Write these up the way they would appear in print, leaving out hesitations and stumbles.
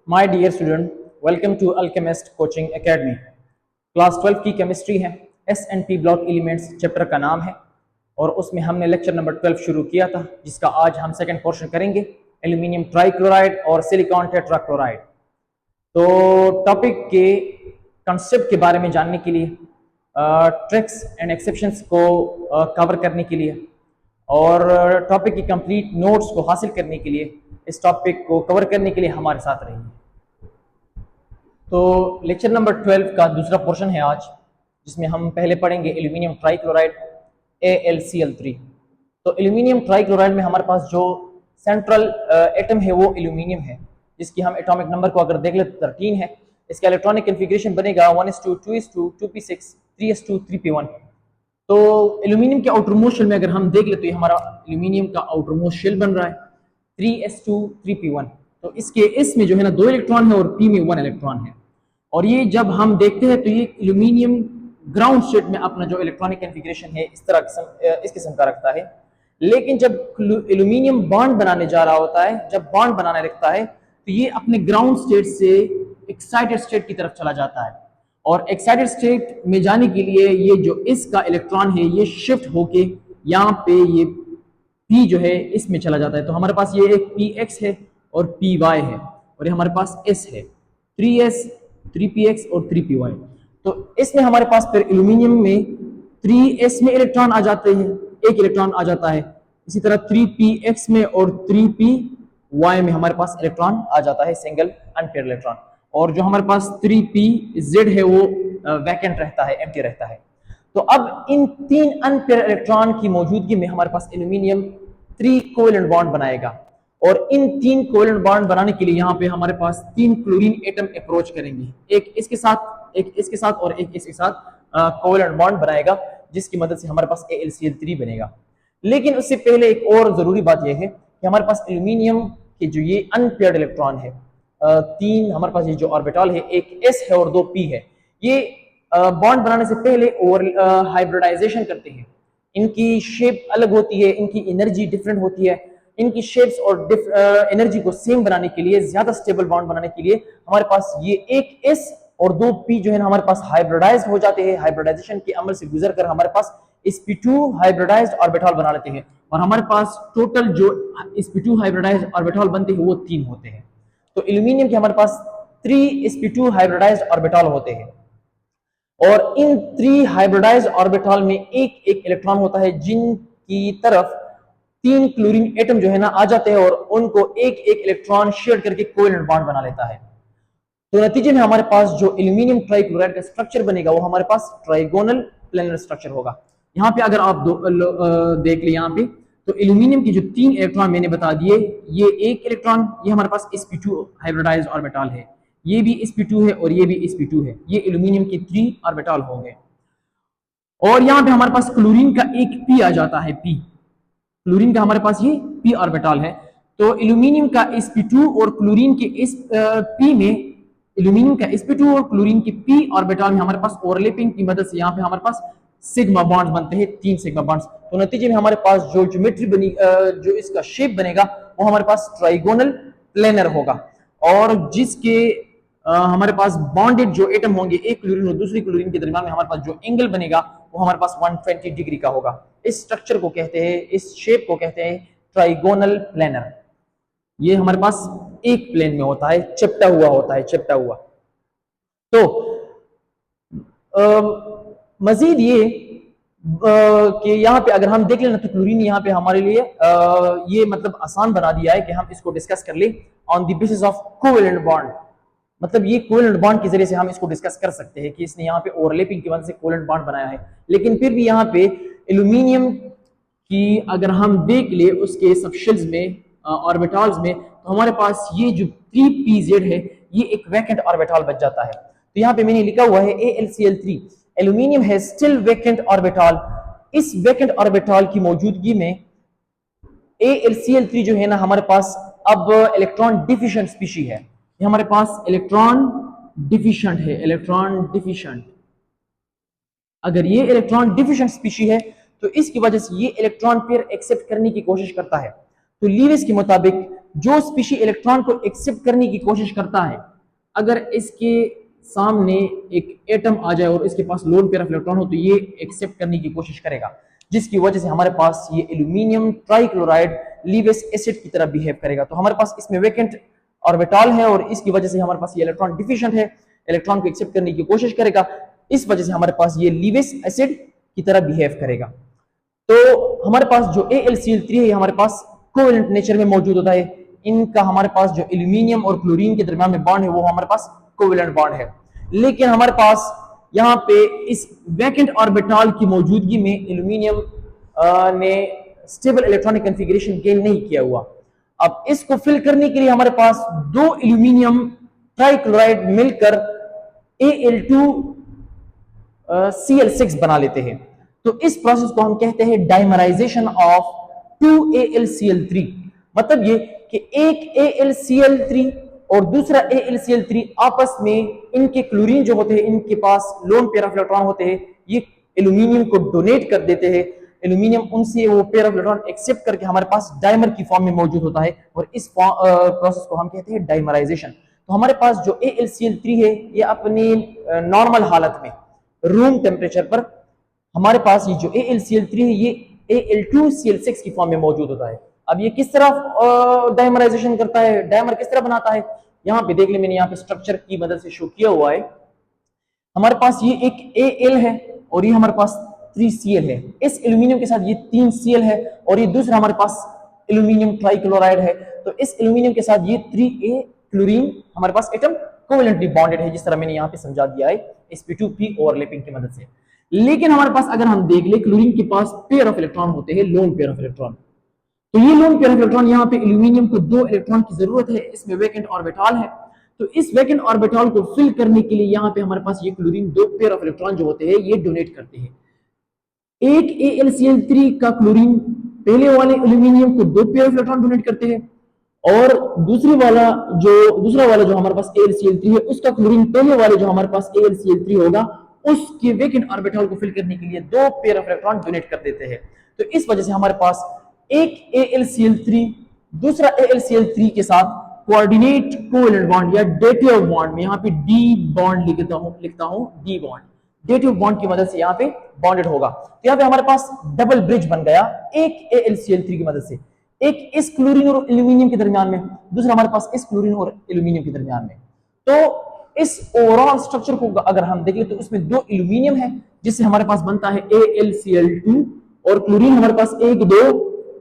My dear student, welcome to Alchemist Coaching Academy. Class 12 की chemistry है। एस&पी block elements chapter का नाम है और उसमें हमने लेक्चर नंबर 12 शुरू किया था, जिसका आज हम सेकंड पोर्शन करेंगे, एल्यूमिनियम ट्राइक्लोराइड और सिलिकॉन टेट्राक्लोराइड। तो टॉपिक के कंसेप्ट के बारे में जानने के लिए, ट्रिक्स एंड एक्सेप्शंस को कवर करने के लिए और टॉपिक की कंप्लीट नोट्स को हासिल करने के लिए, इस टॉपिक को कवर करने के लिए हमारे साथ रहिए। तो लेक्चर नंबर 12 का दूसरा पोर्शन है आज, जिसमें हम पहले पढ़ेंगे एल्यूमिनियम ट्राइक्लोराइड AlCl3। तो एल्यूमिनियम ट्राइक्लोराइड में हमारे पास जो सेंट्रल एटम है वो एल्यूमिनियम है, जिसकी हम एटॉमिक नंबर को अगर देख ले तो 13 है। इसका इलेक्ट्रॉनिक कन्फिग्रेशन बनेगा 1s2 2s2 2p6 3s2 3p1। तो एल्यूमिनियम के आउटर मोस्ट शेल में अगर हम देख ले तो ये हमारा एल्यूमिनियम का आउटर मोस्ट शेल बन रहा है 3s2 3p1। तो इसके इस में जो है ना 2 इलेक्ट्रॉन है और p में 1 इलेक्ट्रॉन है। और ये जब हम देखते हैं तो ये एल्यूमिनियम ग्राउंड स्टेट में अपना जो इलेक्ट्रॉनिक कन्फिग्रेशन है इस किस्म का रखता है। लेकिन जब एल्यूमिनियम बॉन्ड बनाने जा रहा होता है, जब बॉन्ड बनाने लगता है, तो ये अपने ग्राउंड स्टेट से एक्साइटेड स्टेट की तरफ चला जाता है। और एक्साइटेड स्टेट में जाने के लिए ये जो इसका इलेक्ट्रॉन है ये शिफ्ट होके यहाँ पे ये P जो है इसमें चला जाता है। तो हमारे पास ये एक Px है और Py है और ये हमारे पास S है, 3s 3px और 3py। तो इसमें हमारे पास फिर एल्यूमिनियम में 3s में इलेक्ट्रॉन आ जाते हैं, एक इलेक्ट्रॉन आ जाता है। इसी तरह 3px में और 3py में हमारे पास इलेक्ट्रॉन आ जाता है, सिंगल अनपेयर्ड इलेक्ट्रॉन। और जो हमारे पास 3pz है वो वैकेंट रहता है, एम्प्टी रहता है। तो अब इन 3 अनपेयर्ड इलेक्ट्रॉन की मौजूदगी में हमारे पास एल्यूमिनियम 3 कोवेलेंट बॉन्ड बनाएगा। और इन 3 कोवेलेंट बॉन्ड बनाने के लिए यहाँ पे हमारे पास 3 क्लोरीन एटम अप्रोच करेंगे, एक इसके साथ, एक इसके साथ और एक इसके साथ कोवेलेंट बॉन्ड बनाएगा, जिसकी मदद से हमारे पास AlCl3 बनेगा। लेकिन उससे पहले एक और जरूरी बात यह है कि हमारे पास एल्यूमिनियम के जो ये अनपेयर्ड इलेक्ट्रॉन है, 3 हमारे पास ये जो ऑर्बिटल है, एक s है और 2 p है, ये बॉन्ड बनाने से पहले ओवर हाइब्रिडाइजेशन करते हैं। इनकी शेप अलग होती है, इनकी एनर्जी डिफरेंट होती है। इनकी शेप्स और एनर्जी को सेम बनाने के लिए, ज्यादा स्टेबल बॉन्ड बनाने के लिए हमारे पास ये एक s और 2 p जो है ना हमारे पास हाइब्रिडाइज्ड हो जाते हैं। हाइब्रिडाइजेशन के अमल से गुजर कर हमारे पास sp2 हाइब्रिडाइज्ड ऑर्बिटल बना लेते हैं और हमारे पास टोटल जो sp2 हाइब्रिडाइज्ड ऑर्बिटल बनते हैं वो 3 होते हैं। तो एल्यूमिनियम के हमारे पास 3 sp2 हाइब्रिडाइज्ड ऑर्बिटल होते हैं और इन 3 हाइब्रिडाइज्ड ऑर्बिटल में एक एक इलेक्ट्रॉन होता है, जिनकी तरफ 3 क्लोरीन एटम जो है ना आ जाते हैं और उनको एक एक इलेक्ट्रॉन शेयर करके कोवेलेंट बॉन्ड बना लेता है। तो नतीजे में हमारे पास जो एल्यूमिनियम ट्राइक्लोराइड का स्ट्रक्चर बनेगा वो हमारे पास ट्राइगोनल प्लेनर स्ट्रक्चर होगा। यहाँ पे अगर आप देख ले यहाँ पे, तो एल्यूमिनियम के जो 3 इलेक्ट्रॉन मैंने बता दिए, ये एक इलेक्ट्रॉन ये हमारे पास sp2 हाइब्रिडाइज्ड ऑर्बिटल है, ये भी sp2 है और ये भी sp2 है। ये एल्यूमिनियम के 3 ऑर्बिटल होंगे। और यहाँ पे हमारे पास क्लोरीन का एक p आ जाता है, p क्लोरीन का हमारे पास ये p ऑर्बिटल है। तो एल्यूमिनियम का sp2 और क्लोरीन के इस p में, एल्यूमिनियम का sp2 और क्लोरीन के p ऑर्बिटल में हमारे पास ओवरलैपिंग की मदद से यहाँ पे हमारे पास सिग्मा बॉन्ड्स बनते हैं, 3 सिग्मा बॉन्ड्स। तो नतीजे में हमारे पास जो ज्योमेट्री बनी, जो इसका शेप बनेगा वो हमारे पास ट्राइगोनल प्लेनर होगा। और जिसके हमारे पास बॉन्डेड जो एटम होंगे एक क्लोरीन और दूसरी क्लोरीन के दरमियान में हमारे पास जो एंगल बनेगा वो हमारे पास 120 डिग्री का होगा। इस स्ट्रक्चर को कहते हैं, इस शेप को कहते हैं ट्राइगोनल प्लेनर। ये हमारे पास एक प्लेन में होता है, चिपटा हुआ होता है, चिपटा हुआ। तो मजीद ये कि यहाँ पे अगर हम देख लेना तो क्लोरीन यहाँ पे हमारे लिए ये मतलब आसान बना दिया है कि हम इसको डिस्कस कर ले on the basis of covalent bond. मतलब ये कोवेलेंट बॉन्ड के जरिए से हम इसको डिस्कस कर सकते हैं कि इसने यहाँ पे ओवरलैपिंग की वजह से कोवेलेंट बॉन्ड बनाया है। लेकिन फिर भी यहाँ पे एल्यूमिनियम की अगर हम देख ले उसके सबशेल्स में, ऑर्बिटल्स में, तो हमारे पास ये जो 3pz है ये एक वैकेंट ऑर्बिटल बच जाता है। तो यहाँ पे मैंने लिखा हुआ है AlCl3, एल्यूमिनियम है स्टिल वैकेंट ऑर्बिटल। इस वैकेंट ऑर्बिटल की मौजूदगी में AlCl3 जो है ना हमारे पास अब इलेक्ट्रॉन डिफिशिएंट स्पीशी है। ये हमारे पास इलेक्ट्रॉन डिफिशिएंट है, इलेक्ट्रॉन डिफिशिएंट। अगर ये इलेक्ट्रॉन डिफिशिएंट स्पीशी है तो इसकी वजह से ये इलेक्ट्रॉन पेयर एक्सेप्ट करने की कोशिश करता है। तो लीविस के मुताबिक जो स्पीशी इलेक्ट्रॉन को एक्सेप्ट करने की कोशिश करता है, अगर इसके सामने एक एटम आ जाए और इसके पास लोन पेयर ऑफ इलेक्ट्रॉन हो तो ये एक्सेप्ट करने की कोशिश करेगा, जिसकी वजह से हमारे पास ये एल्यूमिनियम ट्राइक्लोराइड लीवेस एसिड की तरह बिहेव करेगा। तो हमारे पास इसमें वैकेंट ऑर्बिटल है और इसकी वजह से हमारे पास ये इलेक्ट्रॉन डिफिशिएंट है, इलेक्ट्रॉन को एक्सेप्ट करने की कोशिश करेगा, इस वजह से हमारे पास ये लीवेस एसिड की तरह बिहेव करेगा। तो हमारे पास जो AlCl3 है, हमारे पास कोवेलेंट नेचर में मौजूद होता है। इनका हमारे पास जो एल्यूमिनियम और क्लोरीन के दरमियान में बॉन्ड है वो हमारे पास कोवेलेंट बॉन्ड है। लेकिन हमारे पास यहाँ पे इस वैकेंट ऑर्बिटल की मौजूदगी में एल्यूमिनियम ने स्टेबल इलेक्ट्रॉनिक कॉन्फ़िगरेशन गेन नहीं किया हुआ। अब इसको फिल करने के लिए हमारे पास दो एल्यूमिनियम ट्राइक्लोराइड मिलकर Al2Cl6 बना लेते हैं। तो इस प्रोसेस को हम कहते हैं डाइमराइजेशन ऑफ 2AlCl3। मतलब ये कि एक AlCl3 और दूसरा AlCl3 आपस में इनके क्लोरीन जो होते हैं, इनके पास लोन पेयर ऑफ इलेक्ट्रॉन होते हैं, ये एल्यूमिनियम को डोनेट कर देते हैं। एल्यूमिनियम उनसे वो पेयर ऑफ इलेक्ट्रॉन एक्सेप्ट करके हमारे पास डाइमर की फॉर्म में मौजूद होता है और इस प्रोसेस को हम कहते हैं डाइमराइजेशन। तो हमारे पास जो AlCl3 है ये अपनी नॉर्मल हालत में रूम टेम्परेचर पर हमारे पास ये जो AlCl3 है ये Al2Cl6 की फॉर्म में मौजूद होता है। अब ये किस तरह डाइमराइजेशन करता है, डाइमर किस तरह बनाता है, यहाँ पे देख ले, मैंने यहाँ पे स्ट्रक्चर की मदद से शो किया हुआ है। हमारे पास ये एक Al है और ये हमारे पास 3Cl है। इस एल्यूमिनियम के साथ ये 3Cl है और ये दूसरा हमारे पास एल्यूमिनियम ट्राइक्लोराइड है। तो इस एल्यूमिनियम के साथ ये 3A क्लोरीन हमारे पास एटम कोवेलेंटली बॉन्डेड है, जिस तरह मैंने यहाँ पे समझा दिया है sp2p ओवरलैपिंग की मदद से। लेकिन हमारे पास अगर हम देख ले, क्लोरीन के पास पेयर ऑफ इलेक्ट्रॉन होते हैं, लोन पेयर ऑफ इलेक्ट्रॉन। तो ये लोन पेयर ऑफ इलेक्ट्रॉन, यहाँ पे एल्यूमिनियम को 2 इलेक्ट्रॉन की जरूरत है, इसमें वैकेंट ऑर्बिटल है। तो इस वैकेंट ऑर्बिटल को फिल करने के लिए यहाँ पे हमारे पास ये क्लोरीन 2 पेयर ऑफ इलेक्ट्रॉन जो होते हैं ये डोनेट करते हैं। एक AlCl3 का क्लोरीन पहले वाले एल्यूमिनियम को 2 पेयर ऑफ इलेक्ट्रॉन डोनेट करते हैं और दूसरा वाला जो हमारे पास AlCl3 है उसका क्लोरीन पहले वाले जो हमारे पास AlCl3 होगा उसके वैकेंट ऑर्बिटल को फिल करने के लिए 2 पेयर ऑफ इलेक्ट्रॉन डोनेट कर देते हैं। तो इस वजह से हमारे पास एक AlCl3 दूसरा AlCl3 के साथ कोऑर्डिनेट कोवेलेंट बॉन्ड या डेटिव बॉन्ड में यहाँ पे D बॉन्ड लिखता हूं D बॉन्ड, डेटिव बॉन्ड की मदद से यहाँ पे बॉन्डेड होगा। तो यहाँ पे हमारे पास डबल ब्रिज बन गया एक AlCl3 की मदद से, एक इस क्लोरीन और एल्यूमिनियम के दरमियान में, दूसरा हमारे पास इस क्लोरीन और एल्यूमिनियम के दरमियान में। तो इस ओवरऑल स्ट्रक्चर को अगर हम देखें तो इसमें 2 एल्यूमिनियम है जिससे हमारे पास बनता है AlCl2 और क्लोरीन हमारे पास 1 2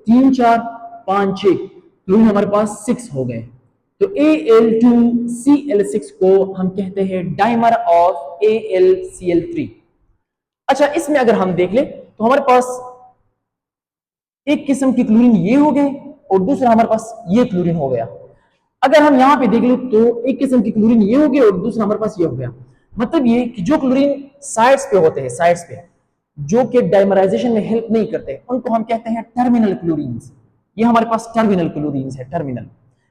3 4 5 6 क्लोरीन हमारे पास 6 हो गए। तो Al2Cl6 को हम कहते हैं डाइमर ऑफ AlCl3। अच्छा, इसमें अगर हम देख ले तो हमारे पास एक किस्म की क्लोरीन ये हो गए और दूसरा हमारे पास ये क्लोरीन हो गया। अगर हम यहाँ पे देख ले तो एक किस्म की क्लोरीन ये हो गई और दूसरा हमारे पास ये हो गया। मतलब ये कि जो क्लोरीन साइड्स पे होते हैं, साइड्स पे जो कि डाइमराइजेशन में हेल्प नहीं करते, उनको हम कहते हैं टर्मिनल क्लोरीन्स। ये हमारे पास टर्मिनल क्लोरीन्स है, टर्मिनल।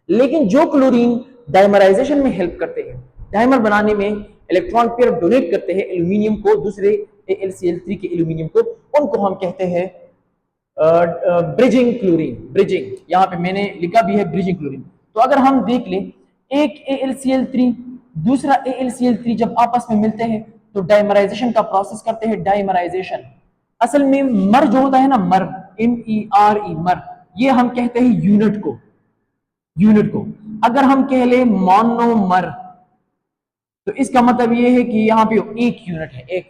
लेकिन जो क्लोरीन डाइमराइजेशन में हेल्प करते हैं, डाइमर बनाने में इलेक्ट्रॉन पेयर डोनेट करते हैं एल्यूमिनियम को दूसरे AlCl3 के एल्यूमिनियम को, उनको हम कहते हैं ब्रिजिंग क्लोरीन। ब्रिजिंग यहाँ पे मैंने लिखा भी है ब्रिजिंग क्लोरीन। तो अगर हम देख लें एक AlCl3 दूसरा AlCl3 जब आपस में मिलते हैं तो डाइमराइजेशन का प्रोसेस करते हैं। डाइमराइजेशन असल में मर जो होता है ना, मर MERE मर, ये हम कहते हैं यूनिट को। अगर हम कह ले मोनोमर तो इसका मतलब ये है कि यहाँ पे एक यूनिट है, एक।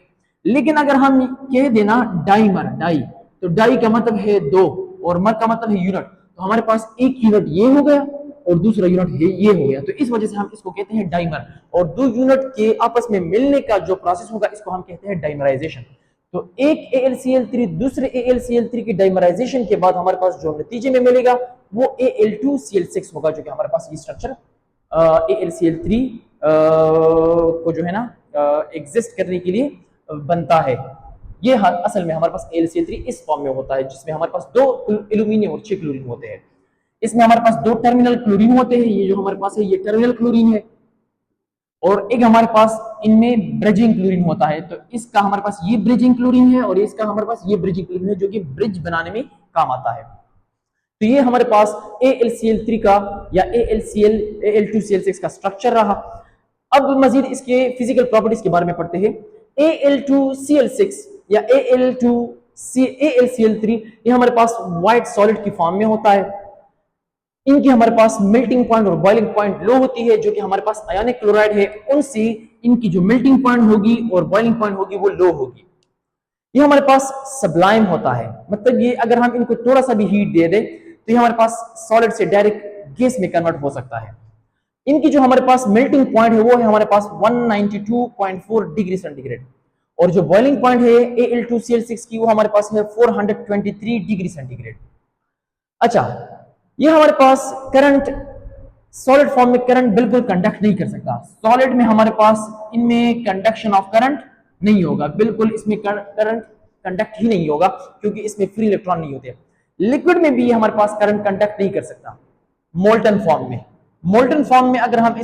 लेकिन अगर हम कह देना डाइमर, डाई, तो डाई का मतलब है 2 और मर का मतलब है यूनिट। तो हमारे पास एक यूनिट ये हो गया और दूसरा यूनिट ये हो गया। तो इस वजह से हम इसको कहते हैं डाइमर। और 2 यूनिट के आपस में मिलने का जो प्रोसेस होगा इसको हम कहते हैं डाइमराइजेशन। तो एक AlCl3 दूसरे AlCl3 की डाइमराइजेशन के बाद हमारे पास जो नतीजे में मिलेगा वो Al2Cl6 होगा, जो कि हमारे पास ये स्ट्रक्चर AlCl3 को जो है ना एग्जिस्ट करने के लिए बनता है। ये असल में हमारे पास AlCl3 इस फॉर्म में होता है जिसमें हमारे पास 2 एल्यूमिनियम और 6 क्लोरीन होते हैं। इसमें हमारे पास 2 टर्मिनल क्लोरीन होते हैं, ये जो हमारे पास है ये टर्मिनल क्लोरीन है और एक हमारे पास इनमें ब्रिजिंग क्लोरीन होता है। तो इसका हमारे पास ये ब्रिजिंग क्लोरीन है और इसका हमारे पास ये ब्रिजिंग क्लोरीन है जो कि ब्रिज बनाने में काम आता है। तो ये हमारे पास AlCl3 का या Al2Cl6 का स्ट्रक्चर रहा। अब मजीद इसके फिजिकल प्रॉपर्टीज के बारे में पढ़ते हैं। Al2Cl6 या AlCl3 ये हमारे पास व्हाइट सॉलिड की फॉर्म में होता है। इनकी हमारे पास मेल्टिंग पॉइंट और बॉइलिंग पॉइंट लो होती है, जो कि हमारे पास आयोनिक क्लोराइड है उनसे इनकी जो मेल्टिंग पॉइंट होगी और बॉइलिंग पॉइंट होगी वो लो होगी। ये हमारे पास सब्लाइम होता है, मतलब ये अगर हम इनको थोड़ा सा भी हीट दे दें तो ये हमारे पास सॉलिड से डायरेक्ट गैस में कन्वर्ट हो सकता है। इनकी जो हमारे पास मेल्टिंग पॉइंट है वो है हमारे पास 192.4 डिग्री सेंटीग्रेड, और जो बॉइलिंग पॉइंट है Al2Cl6 की वो हमारे पास है 423 डिग्री सेंटीग्रेड। अच्छा, ये हमारे पास करंट सॉलिड फॉर्म में करंट बिल्कुल कंडक्ट नहीं कर सकता। सॉलिड में हमारे पास इनमें कंडक्शन ऑफ करंट नहीं होगा, बिल्कुल इसमें करंट कंडक्ट ही नहीं होगा क्योंकि इसमें फ्री इलेक्ट्रॉन नहीं होते। लिक्विड में भी हमारे पास करंट कंडक्ट नहीं कर सकता। मोल्टन फॉर्म में अगर हम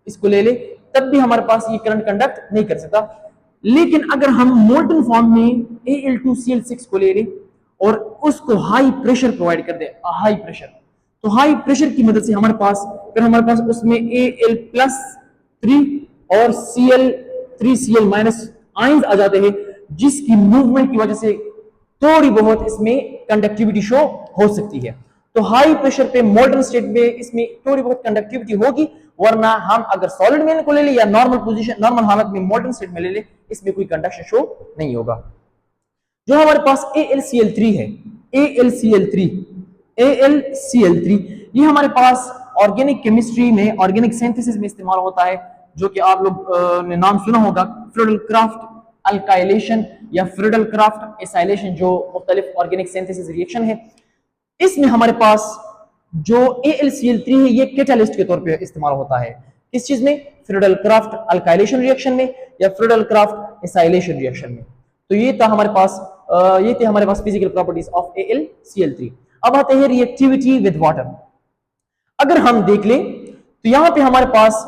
इसको ले ले तब भी हमारे पास ये करंट कंडक्ट नहीं कर सकता। लेकिन अगर हम मोल्टन फॉर्म में Al2Cl6 को ले ले और उसको हाई प्रेशर प्रोवाइड कर दे, हाई प्रेशर, तो हाई प्रेशर की मदद से हमारे पास उसमें Al+3 और Cl3Cl- आयंस आ जाते हैं, जिसकी मूवमेंट की वजह से थोड़ी बहुत इसमें कंडक्टिविटी शो हो सकती है। तो हाई प्रेशर पे मोल्टन स्टेट में इसमें थोड़ी बहुत कंडक्टिविटी होगी, वरना हम अगर सॉलिड में इनको ले ले या नॉर्मल हालत में मोल्टन स्टेट में ले ले, इसमें कोई कंडक्शन शो नहीं होगा। जो हमारे पास AlCl3 है, AlCl3 ये हमारे पास ऑर्गेनिक केमिस्ट्री में, ऑर्गेनिक सिंथेसिस में इस्तेमाल होता है, जो कि आप लोग ने नाम सुना होगा फ्रीडल-क्राफ्ट अल्काइलेशन या फ्रीडल-क्राफ्ट एसाइलेशन, जो मुख्तलिफ ऑर्गेनिक सिंथेसिस रिएक्शन है। इसमें हमारे पास जो AlCl3 है ये कैटालिस्ट के तौर पे इस्तेमाल होता है। किस चीज में? फ्रीडल-क्राफ्ट अल्काइलेशन रिएक्शन में या फ्रीडल-क्राफ्ट एसाइलेशन रिएक्शन में। तो ये थे हमारे पास फिजिकल प्रॉपर्टीज ऑफ AlCl3। अब आते हैं रिएक्टिविटी विद वाटर। अगर हम देख लें तो यहां पे हमारे पास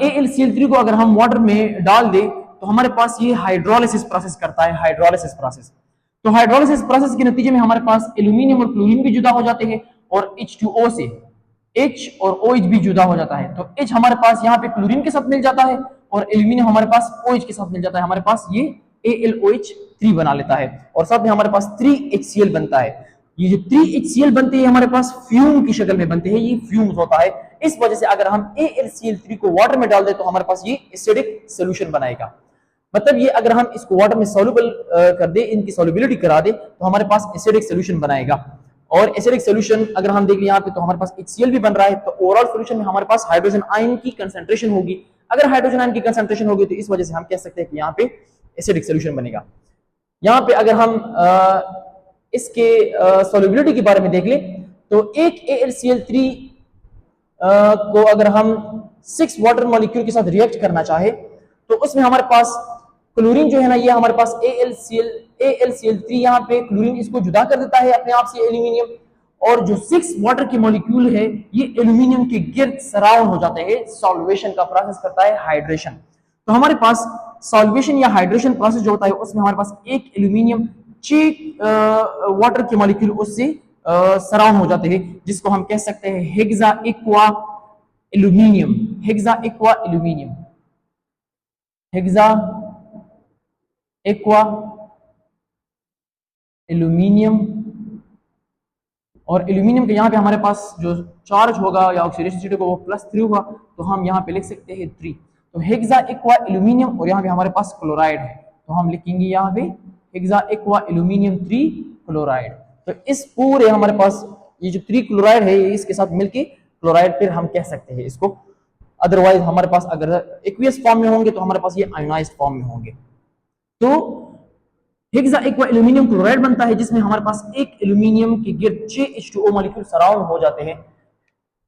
AlCl3 को अगर हम वाटर में डाल दें तो हमारे पास ये हाइड्रोलिसिस प्रोसेस करता है, हाइड्रोलिसिस प्रोसेस। तो हाइड्रोलिसिस प्रोसेस के नतीजे में हमारे पास एल्यूमिनियम और क्लोरीन भी जुदा हो जाते हैं, और H2O से H और OH भी जुदा हो जाता है। तो H हमारे पास यहाँ पे क्लोरीन के साथ मिल जाता है और एल्यूमिनियम हमारे पास OH के साथ मिल जाता है, हमारे पास ये AlOH3 बना लेता है, और साथ में हमारे पास 3HCl बनता है। ये जो 3HCl बनते हैं हमारे पास फ्यूम की शक्ल में बनते हैं, ये फ्यूम्स होता है। इस वजह से अगर हम AlCl3 को वाटर में डाल दें तो हमारे पास ये एसिडिक सोल्यूशन बनाएगा। मतलब ये अगर हम इसको वाटर में सॉल्युबल कर दे, इनकी सॉल्युबिलिटी करा दे, तो हमारे पास एसिडिक सोल्यूशन बनाएगा। और एसिडिक सोल्यूशन अगर हम देख लें यहाँ पे तो हमारे पास HCl भी बन रहा है, तो ओवरऑल सोल्यूशन में हमारे पास हाइड्रोजन आयन की कंसंट्रेशन होगी। अगर हाइड्रोजन आयन की कंसंट्रेशन होगी तो इस वजह से हम कह सकते हैं कि यहाँ पे एसिडिक सोल्यूशन बनेगा। यहाँ पे अगर हम इसके सॉल्युबिलिटी के बारे में देख लें तो एक AlCl3 को अगर हम 6 वाटर मॉलिक्यूल के साथ रिएक्ट करना चाहे तो उसमें हमारे पास क्लोरीन जो है ना, ये हमारे पास AlCl3 यहाँ पे क्लोरीन इसको जुदा कर देता है अपने आप से एल्यूमिनियम, और जो 6 वाटर के मॉलिक्यूल है ये एल्यूमिनियम के गिर्द सराउंड हो जाते हैं। सॉल्वेशन का प्रोसेस करता है हाइड्रेशन। तो हमारे पास सॉल्वेशन या हाइड्रेशन प्रोसेस जो होता है उसमें हमारे पास एक एल्यूमिनियम 6 वाटर के मॉलिक्यूल उससे सराउंड हो जाते हैं, जिसको हम कह सकते हैं hexa aqua aluminium. Hexa aqua aluminium, hexa aqua aluminium. और एल्यूमिनियम के यहाँ पे हमारे पास जो चार्ज होगा या ऑक्सीडेशन स्टेट होगा वो +3 होगा, तो हम यहाँ पे लिख सकते हैं 3। तो हेक्सा एक्वा एल्यूमिनियम, और यहाँ पे हमारे पास क्लोराइड है तो हम लिखेंगे यहाँ पे हेक्सा एक्वा एल्यूमिनियम 3 क्लोराइड। तो इस पूरे हमारे पास ये जो 3 क्लोराइड है ये इसके साथ मिलके क्लोराइड फिर हम कह सकते हैं इसको। अदरवाइज हमारे पास अगर एक्वियस फॉर्म में होंगे तो हमारे पास ये आयोनाइज्ड फॉर्म में होंगे। तो हेक्सा एक्वा एल्यूमिनियम क्लोराइड बनता है, जिसमें हमारे पास एक एल्यूमिनियम के गिर्द 6 H2O मॉलिक्यूल सराउंड हो जाते हैं।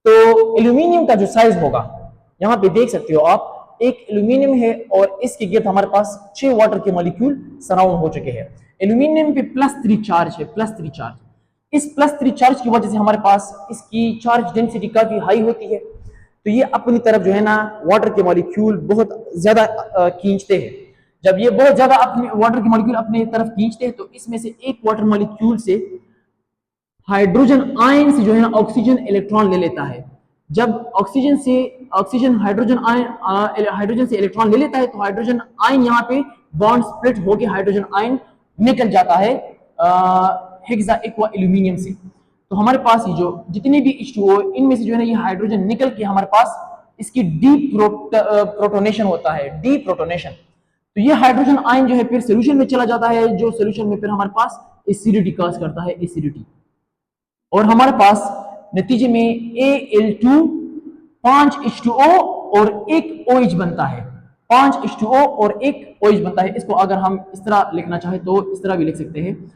तो एल्यूमिनियम का जो साइज होगा यहाँ पे देख सकते हो आप, एक एल्यूमिनियम है और इसके गिर्द हमारे पास 6 वाटर के मॉलिक्यूल सराउंड हो चुके हैं। एल्यूमिनियम पे +3 चार्ज है, +3 चार्ज। इस +3 चार्ज की वजह से हमारे पास इसकी चार्ज डेंसिटी काफी हाई होती है, तो ये अपनी तरफ जो है ना वाटर के मॉलिक्यूल बहुत ज्यादा खींचते हैं। जब ये बहुत ज्यादा अपने वाटर के मॉलिक्यूल अपने तरफ खींचते हैं तो इसमें से एक वाटर मॉलिक्यूल से हाइड्रोजन आयन से जो है ना ऑक्सीजन इलेक्ट्रॉन ले लेता है। जब ऑक्सीजन हाइड्रोजन से इलेक्ट्रॉन ले लेता है तो हाइड्रोजन आयन यहाँ पे बॉन्ड स्प्लिट होके हाइड्रोजन आयन निकल जाता है हेक्सा एक्वा एल्यूमिनियम से। तो हमारे पास ये जो जितने भी H2O इनमें से जो है ना ये हाइड्रोजन निकल के हमारे पास इसकी प्रोटोनेशन होता है, डी प्रोटोनेशन। तो ये हाइड्रोजन आयन जो है फिर सोल्यूशन में चला जाता है, जो सोल्यूशन में फिर हमारे पास एसिडिटी कॉज करता है, एसिडिटी। और हमारे पास नतीजे में Al2 5 H2O और एक OH बनता है, 5 H2O और एक OH बनता है। इसको अगर हम इस तरह लिखना चाहे तो इस तरह भी लिख सकते हैं,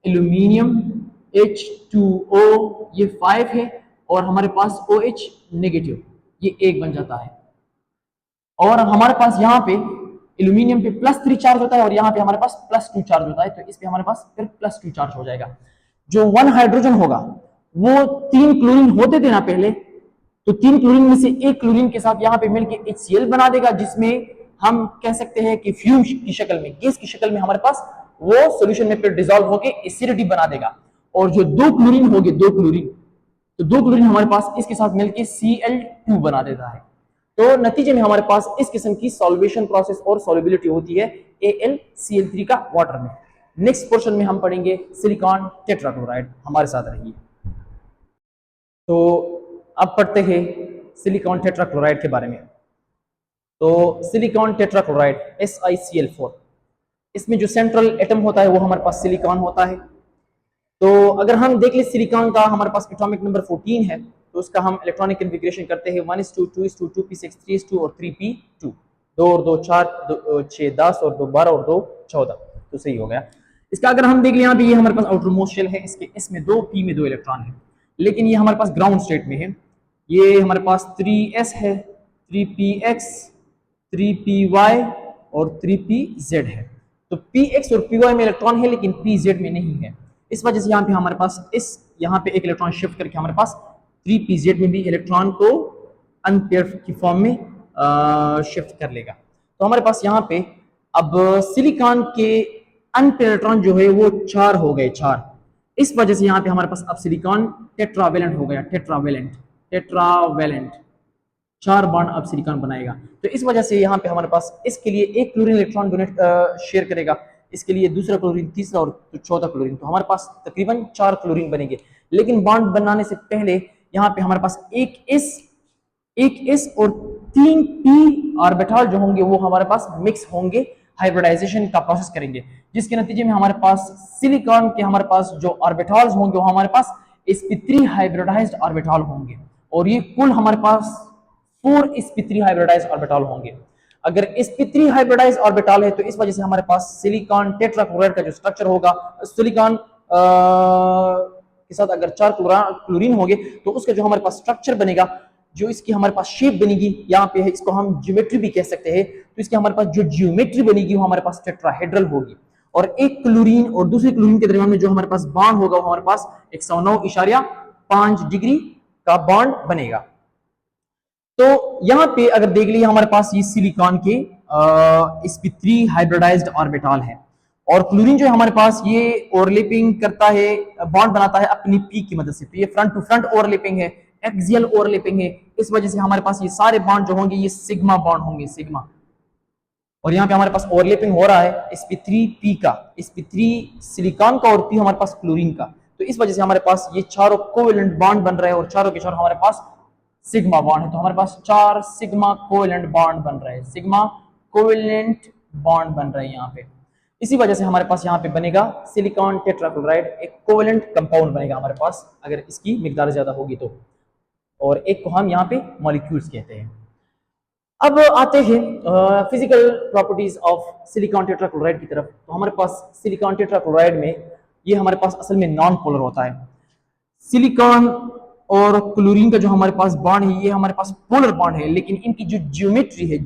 एल्यूमिनियम H2O ये 5 है और हमारे पास OH नेगेटिव ये 1 बन जाता है। और हमारे पास यहाँ पे एल्यूमिनियम पे +3 चार्ज होता है और यहाँ पे हमारे पास +2 चार्ज होता है, तो इस पे हमारे पास फिर +2 चार्ज हो जाएगा। जो 1 हाइड्रोजन होगा वो 3 क्लोरीन होते थे ना पहले, तो 3 क्लोरीन में से 1 क्लोरीन के साथ यहाँ पे मिलके HCl बना देगा, जिसमें हम कह सकते हैं कि फ्यूम की शक्ल में, गैस की शक्ल में हमारे पास वो सॉल्यूशन में फिर डिसॉल्व होके एसिडिटी बना देगा। और जो 2 क्लोरीन हो गए, 2 क्लोरीन, तो 2 क्लोरीन हमारे पास इसके साथ मिलके Cl2 बना देता है। तो नतीजे में हमारे पास इस किस्म की सॉल्वेशन प्रोसेस और सॉल्युबिलिटी होती है AlCl3 का वाटर में। नेक्स्ट पोर्शन में हम पढ़ेंगे सिलिकॉन टेट्राक्लोराइड। हमारे साथ रहिए। तो अब पढ़ते हैं सिलिकॉन टेट्राक्लोराइड के बारे में। तो सिलिकॉन टेट्राक्लोराइड SiCl4, इसमें जो सेंट्रल एटम होता है वो हमारे पास सिलिकॉन होता है। तो अगर हम देख ले सिलिकॉन का हमारे पास एटॉमिक नंबर 14 है, तो उसका हम इलेक्ट्रॉनिक कन्फिग्रेशन करते हैं 1:2, 2:2, 2p6, 3:2 और 3p2, 2 और 2 4, 2 6 10 और 2 12 और 2 14, तो सही हो गया। इसका अगर हम देख ले यहाँ पे ये हमारे पास आउटर मोस्ट शेल है, इसमें 2 p में 2 इलेक्ट्रॉन है, लेकिन ये हमारे पास ग्राउंड स्टेट में है। ये हमारे पास 3s है, 3px, 3py और 3pz है। तो px और py में इलेक्ट्रॉन है लेकिन pz में नहीं है। इस वजह से यहाँ पे हमारे पास यहाँ पे एक इलेक्ट्रॉन शिफ्ट करके हमारे पास 3pz में भी इलेक्ट्रॉन को अनपेयर की फॉर्म में शिफ्ट कर लेगा। तो हमारे पास यहाँ पे अब सिलिकॉन के अनपेयर इलेक्ट्रॉन जो है वो 4 हो गए, 4। इस वजह से यहाँ पे हमारे पास अब सिलिकॉन टेट्रावेलेंट हो गया, टेट्रावेलेंट 4 बॉन्ड अब सिलिकॉन बनाएगा। तो इस वजह से यहाँ पे हमारे पास इसके लिए 1 क्लोरीन इलेक्ट्रॉन डोनेट शेयर करेगा, इसके लिए दूसरा क्लोरीन, तीसरा और चौथा क्लोरीन। तो हमारे पास तकरीबन 4 क्लोरीन बनेंगे। लेकिन बॉन्ड बनाने से पहले यहाँ पे हमारे पास एक एस और 3 p ऑर्बिटल जो होंगे वो हमारे पास मिक्स होंगे, हाइब्रिडाइजेशन का प्रोसेस करेंगे, जिसके नतीजे में हमारे पास सिलिकॉन के हमारे पास जो ऑर्बिटल्स होंगे वो हमारे पास sp3 हाइब्रिडाइज्ड ऑर्बिटल होंगे। और ये कुल हमारे पास 4 sp3 हाइब्रिडाइज्ड ऑर्बिटल होंगे। अगर sp3 हाइब्रिडाइज्ड ऑर्बिटल है तो इस वजह से हमारे पास सिलिकॉन टेट्राक्लोराइड का जो स्ट्रक्चर होगा, सिलिकॉन के साथ अगर 4 क्लोरीन होंगे तो उसका जो हमारे पास स्ट्रक्चर बनेगा, जो इसकी हमारे पास शेप बनेगी, यहाँ पे है, इसको हम ज्योमेट्री भी कह सकते हैं। तो इसकी हमारे पास जो ज्योमेट्री बनेगी वो हमारे पास टेट्राहेड्रल होगी। और एक क्लोरीन और दूसरे क्लोरीन के दरमियान में जो हमारे पास बॉन्ड होगा वो हमारे पास 109.5 डिग्री का बॉन्ड बनेगा। तो यहाँ पे अगर देख लिया हमारे पास ये सिलिकॉन के sp3 हाइब्रिडाइज्ड ऑर्बिटल है और क्लोरीन जो है हमारे पास ये ओवरलैपिंग करता है, बॉन्ड बनाता है अपनी p की मदद से। तो ये फ्रंट टू फ्रंट ओवरलैपिंग है, एक्सियल ओवरलैपिंग है। इस वजह से हमारे पास ये सारे बॉन्ड जो होंगे ये सिग्मा बॉन्ड होंगे, सिग्मा। और यहाँ पे हमारे पास ओवरलैपिंग हो रहा है sp3p का, sp3 सिलिकॉन का और p हमारे पास क्लोरीन का। तो इस वजह से हमारे पास ये चारों कोवेलेंट बॉन्ड बन रहे हैं और चारों के चारों हमारे पास सिग्मा बॉन्ड है। तो हमारे पास 4 सिग्मा कोवेलेंट बॉन्ड बन रहे हैं, सिग्मा कोवेलेंट बॉन्ड बन रहे हैं यहाँ पे। इसी वजह से हमारे पास यहाँ पे बनेगा सिलिकॉन टेट्राक्लोराइड, एक कोवेलेंट कंपाउंड बनेगा हमारे पास अगर इसकी मिकदार ज्यादा होगी तो। और एक को हम यहाँ पे मॉलिक्यूल्स कहते हैं। अब आते हैं physical properties of silicon tetrachloride की तरफ। तो हमारे पास सिलिकॉन टेट्राक्लोराइड में ये हमारे पास असल में नॉन पोलर होता है। सिलिकॉन और क्लोरीन का जो हमारे पास बॉन्ड है ये हमारे पास पोलर बॉन्ड है, लेकिन इनकी जो ज्योमेट्री है,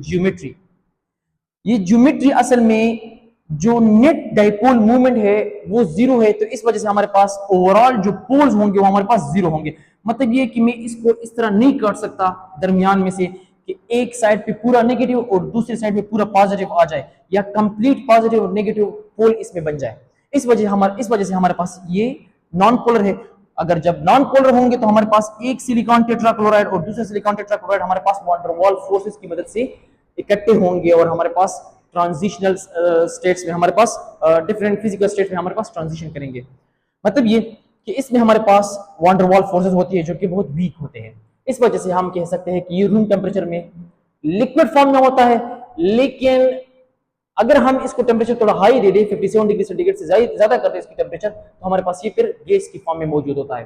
ये ज्योमेट्री असल में जो नेट डाइपोल मूवमेंट है वो 0 है। तो इस वजह से हमारे पास ओवरऑल जो पोल्स होंगे वो हमारे पास 0 होंगे। मतलब ये कि मैं इसको इस तरह नहीं काट सकता दरमियान में से कि एक साइड पे पूरा नेगेटिव और दूसरी साइड पे पूरा पॉजिटिव आ जाए, या कंप्लीट पॉजिटिव और नेगेटिव पोल इसमें बन जाए। इस वजह से हमारे पास ये नॉन पोलर है। अगर जब नॉन पोलर होंगे तो हमारे पास एक सिलिकॉन टेट्राक्लोराइड और दूसरा सिलिकॉन टेट्राक्लोराइड हमारे पास वॉन डर वाल फोर्सेस की मदद से इकट्ठे होंगे और हमारे पास ट्रांजिशनल स्टेट्स में हमारे पास डिफरेंट फिजिकल स्टेट्स में हमारे पास ट्रांजिशन करेंगे। मतलब ये कि इसमें हमारे पास वॉन डर वाल फोर्सेस होती है जो कि बहुत वीक होते हैं। इस वजह से हम कह सकते हैं कि ये रूम टेम्परेचर में लिक्विड फॉर्म में होता है, लेकिन अगर हम इसको टेम्परेचर थोड़ा हाई दे दें 57 डिग्री सेंटीग्रेड से ज्यादा कर दें इसकी टेम्परेचर, तो हमारे पास ये फिर गैस की फॉर्म में मौजूद होता है।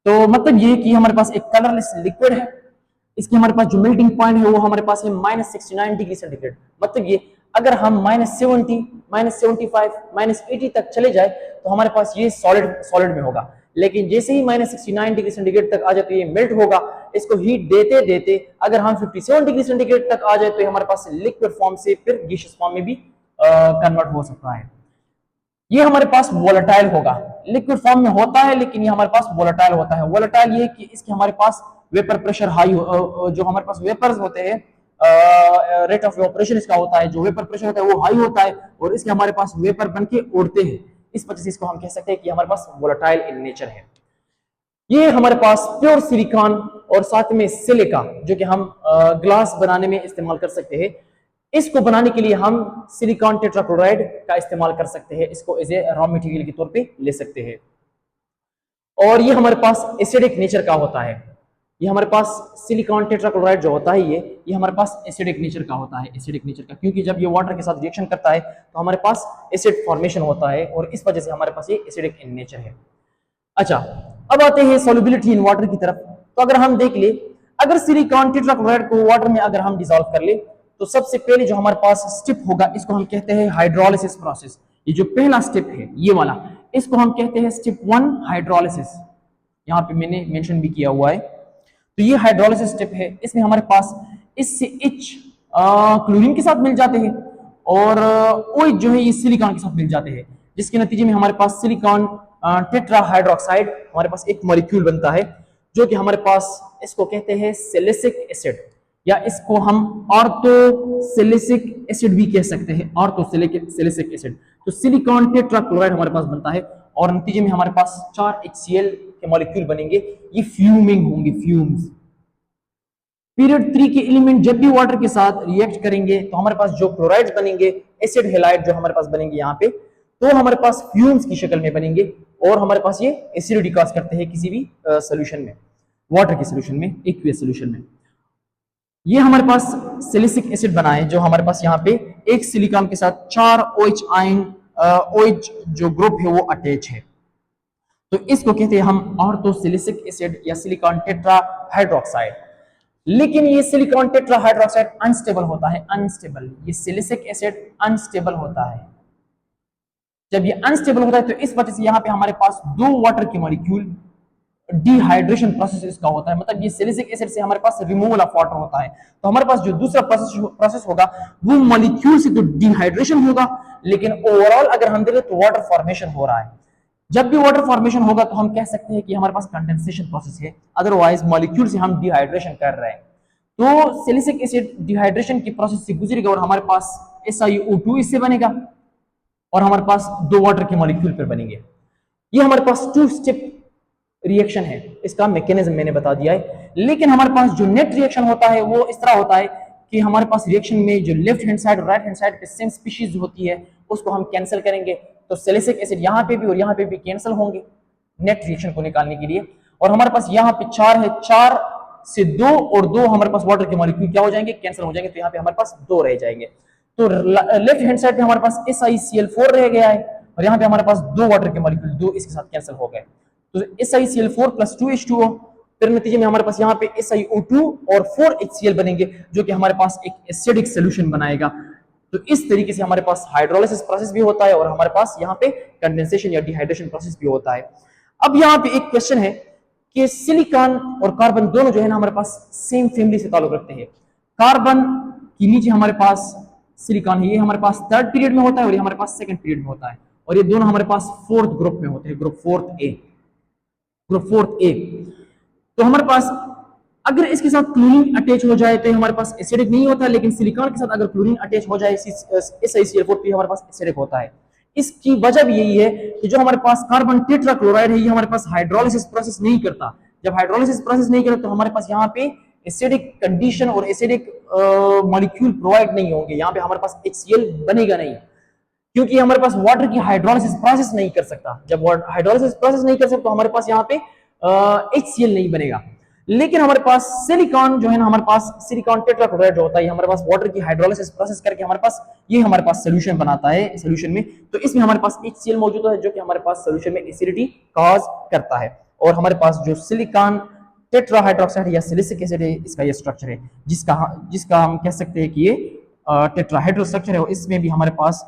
तो मतलब ये कि हमारे पास एक कलरलेस लिक्विड है, इसकी हमारे पास जो मेल्टिंग पॉइंट है वो हमारे पास है -69 डिग्री सेंटीग्रेड। मतलब ये अगर हम -70, -75, -80 तक चले जाए तो हमारे पास ये सॉलिड में होगा, लेकिन जैसे ही -69 डिग्री सेंटीग्रेड तक आ जाए तो ये मेल्ट होगा। इसको हीट देते देते अगर हम 57 डिग्री सेंटीग्रेड तक आ जाए तो हमारे पास लिक्विड फॉर्म से फिर गैसियस फॉर्म में भी कन्वर्ट हो सकता है। ये हमारे पास वोलेटाइल होगा, लिक्विड फॉर्म में होता है लेकिन ये हमारे पास वोलेटाइल होता है। वोलेटाइल ये कि इसके हमारे पास वेपर प्रेशर हाई, जो हमारे पास वेपर्स होते हैं, रेट ऑफ इवेपोरेशन इसका होता है, जो वेपर प्रेशर होता है वो हाई होता है और इसके हमारे पास वेपर बनके उड़ते हैं। इस वजह से इसको हम कह सकते हैं कि हमारे पास वोलेटाइल इन नेचर है। ये हमारे पास प्योर सिलिकॉन और साथ में सिलिका जो कि हम ग्लास बनाने में इस्तेमाल कर सकते हैं, इसको बनाने के लिए हम सिलिकॉन टेट्राक्लोराइड का इस्तेमाल कर सकते हैं, इसको एज ए रॉ मटेरियल के तौर पे ले सकते हैं। और ये हमारे पास एसिडिक नेचर का होता है। ये हमारे पास सिलिकॉन टेट्राक्लोराइड जो होता है ये हमारे पास एसिडिक नेचर का होता है, एसिडिक नेचर का, क्योंकि जब ये वाटर के साथ रिएक्शन करता है तो हमारे पास एसिड फॉर्मेशन होता है और इस वजह से हमारे पास ये एसिडिक इन नेचर है। अच्छा, अब आते हैं सॉल्युबिलिटी इन वाटर की तरफ। तो अगर हम देख ले, अगर सिलिकॉन टेट्राक्लोराइड को वाटर में अगर हम डिसॉल्व कर ले तो सबसे पहले जो हमारे पास स्टेप होगा इसको हम कहते हैं हाइड्रोलिसिस प्रोसेस। ये जो पहला स्टेप है ये वाला, इसको हम कहते हैं स्टेप 1 हाइड्रोलिसिस। यहाँ पे मैंने मेंशन भी किया हुआ है। तो ये हाइड्रोलिसिस स्टेप है, इसमें हमारे पास इससे एच क्लोरीन के साथ मिल जाते हैं और OH जो है ये सिलिकॉन के साथ मिल जाते हैं, जिसके नतीजे में हमारे पास सिलिकॉन टेट्रा हाइड्रोक्साइड हमारे पास एक मॉलिक्यूल बनता है जो कि हमारे पास इसको कहते हैं सैलिसिक एसिड, या इसको हम ऑर्थोसैलिसिक एसिड भी कह सकते हैं, ऑर्थोसैलिसिक एसिड। तो सिलिकॉन टेट्राक्लोराइड हमारे पास बनता है और नतीजे में हमारे पास 4 HCl के मॉलिक्यूल बनेंगे, ये फ्यूमिंग होंगे, फ्यूम्स। पीरियड 3 के एलिमेंट जब भी वाटर के साथ रिएक्ट करेंगे तो हमारे पास जो क्लोराइड्स बनेंगे, एसिड हैलाइड जो हमारे पास बनेंगे यहाँ पे, तो हमारे पास फ्यूम्स की शक्ल में बनेंगे और हमारे पास ये एसिडिटी कॉज करते हैं किसी भी सॉल्यूशन में, वाटर के सॉल्यूशन में, एक्वियस सॉल्यूशन में। ये हमारे पास सैलिसिक एसिड बना है जो हमारे पास यहाँ पे एक सिलिकॉन के साथ 4 OH आयन, OH जो ग्रुप है वो अटैच है, तो इसको कहते हैं हम ऑर्थोसैलिसिक एसिड या सिलिकॉन टेट्रा हाइड्रोक्साइड। लेकिन ये सिलिकॉन टेट्रा हाइड्रोक्साइड अनस्टेबल होता है, अनस्टेबल। ये सैलिसिक एसिड अनस्टेबल होता है। जब ये अनस्टेबल होता है तो इस वजह से यहाँ पे हमारे पास 2 वाटर के मॉलिक्यूल, डिहाइड्रेशन प्रोसेस इसका होता है। मतलब ये सैलिसिक एसिड से हमारे पास रिमूवल ऑफ वाटर होता है, तो हमारे पास जो दूसरा प्रोसेस होगा वो मॉलिक्यूल से तो डिहाइड्रेशन होगा, लेकिन ओवरऑल अगर हम देखें तो वाटर फॉर्मेशन हो रहा है। जब भी वाटर फॉर्मेशन होगा तो हम कह सकते हैं कि हमारे पास कंडेंसेशन प्रोसेस है, अदरवाइज मॉलिक्यूल से हम डिहाइड्रेशन कर रहे हैं। तो सैलिसिक एसिड डिहाइड्रेशन की प्रोसेस से गुजरेगा और हमारे पास SiO2 इससे बनेगा और हमारे पास 2 वाटर के मॉलिक्यूल पर बनेंगे। ये हमारे पास 2 स्टेप रिएक्शन है, इसका मैकेनिज्म मैंने बता दिया है। लेकिन हमारे पास जो नेट रिएक्शन होता है वो इस तरह होता है कि हमारे पास रिएक्शन में जो लेफ्ट हैंड साइड और राइट हैंड साइड पे सेम स्पीशीज होती है उसको हम कैंसिल करेंगे, तो सैलिसिक एसिड यहाँ पे भी और यहाँ पे भी कैंसिल होंगे नेट रिएक्शन को निकालने के लिए। और हमारे पास यहाँ पे 4 है, 4 से 2 और 2 हमारे पास वाटर के मॉलिक्यूल क्या हो जाएंगे, कैंसिल हो जाएंगे, तो यहाँ पे हमारे पास 2 रह जाएंगे। तो लेफ्ट हैंड साइड पे हमारे पास SiCl4 रह गया है और यहाँ पे हमारे पास 2 वाटर के मॉलिक्यूल 2 इसके साथ कैंसिल हो गए, तो SiCl4 + 2H2O, फिर नतीजे में हमारे पास यहाँ पे SiO2 और 4 HCl बनेंगे जो कि हमारे पास एक एसिडिक सॉल्यूशन बनाएगा। तो इस तरीके से हमारे पास हाइड्रोलिसिस प्रोसेस भी होता है और हमारे पास यहाँ पे कंडेंसेशन या डिहाइड्रेशन प्रोसेस भी होता है। अब यहाँ पे एक क्वेश्चन है कि सिलिकॉन और कार्बन दोनों जो है ना हमारे पास सेम फैमिली से ताल्लुक रखते हैं। कार्बन के नीचे हमारे पास सिलिकॉन है, ये हमारे पास 3rd पीरियड में होता है और ये हमारे पास 2nd पीरियड में होता है, और ये दोनों हमारे पास 4th ग्रुप में होते हैं, ग्रुप 4th A। तो हमारे पास अगर इसके साथ क्लोरीन अटैच हो जाए तो हमारे पास एसिडिक नहीं होता, लेकिन सिलिकॉन के साथ अगर क्लोरीन अटैच हो जाए SiCl4 तो हमारे पास एसिडिक होता है। इसकी वजह भी यही है कि जो हमारे पास कार्बन टेट्राक्लोराइड है ये हमारे पास हाइड्रोलिसिस प्रोसेस नहीं करता। जब हाइड्रोलिसिस प्रोसेस नहीं करता तो हमारे पास यहाँ पे एसिडिक कंडीशन और एसिडिक मॉलिक्यूल प्रोवाइड नहीं होंगे, यहाँ पे हमारे पास HCl बनेगा नहीं, क्योंकि हमारे पास वाटर की हाइड्रोलिसिस प्रोसेस नहीं कर सकता। जब हाइड्रोलिसिस प्रोसेस नहीं कर सकता तो हमारे पास यहाँ पे HCl नहीं बनेगा। लेकिन हमारे पास सिलिकॉन जो है ना, हमारे पास सिलिकॉन टेट्राक्लोराइड जो होता है हमारे पास वाटर की हाइड्रोलिसिस प्रोसेस करके हमारे पास ये हमारे पास सोल्यूशन बनाता है सोल्यूशन में, तो इसमें हमारे पास HCl मौजूद है जो कि हमारे पास सोल्यूशन में एसिडिटी कॉज करता है। और हमारे पास जो सिलिकॉन टेट्राहाइड्रोक्साइड या सिलिसिक एसिड है इसका ये स्ट्रक्चर है जिसका हम कह सकते हैं कि ये टेट्राहाइड्रो स्ट्रक्चर है, और इसमें भी हमारे पास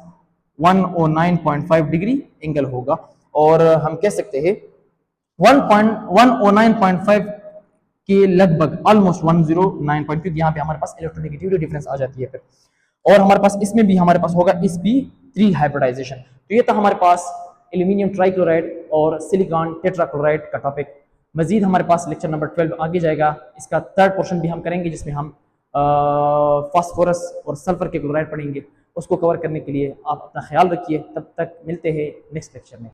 109.5 डिग्री एंगल होगा, और हम कह सकते हैं 109.5 के लगभग ऑलमोस्ट 109, क्योंकि यहाँ पे हमारे पास इलेक्ट्रोनेगेटिविटी डिफरेंस आ जाती है फिर। और हमारे पास इसमें भी हमारे पास होगा sp3 हाइब्रिडाइजेशन। तो ये था हमारे पास एल्यूमिनियम ट्राइक्लोराइड और सिलिकॉन टेट्राक्लोराइड का टॉपिक। मजीद हमारे पास लेक्चर नंबर 12 आगे जाएगा, इसका थर्ड पोर्शन भी हम करेंगे जिसमें हम फास्फोरस और सल्फर के क्लोराइड पढ़ेंगे। उसको कवर करने के लिए आप अपना ख्याल रखिए, तब तक मिलते हैं नेक्स्ट लेक्चर में।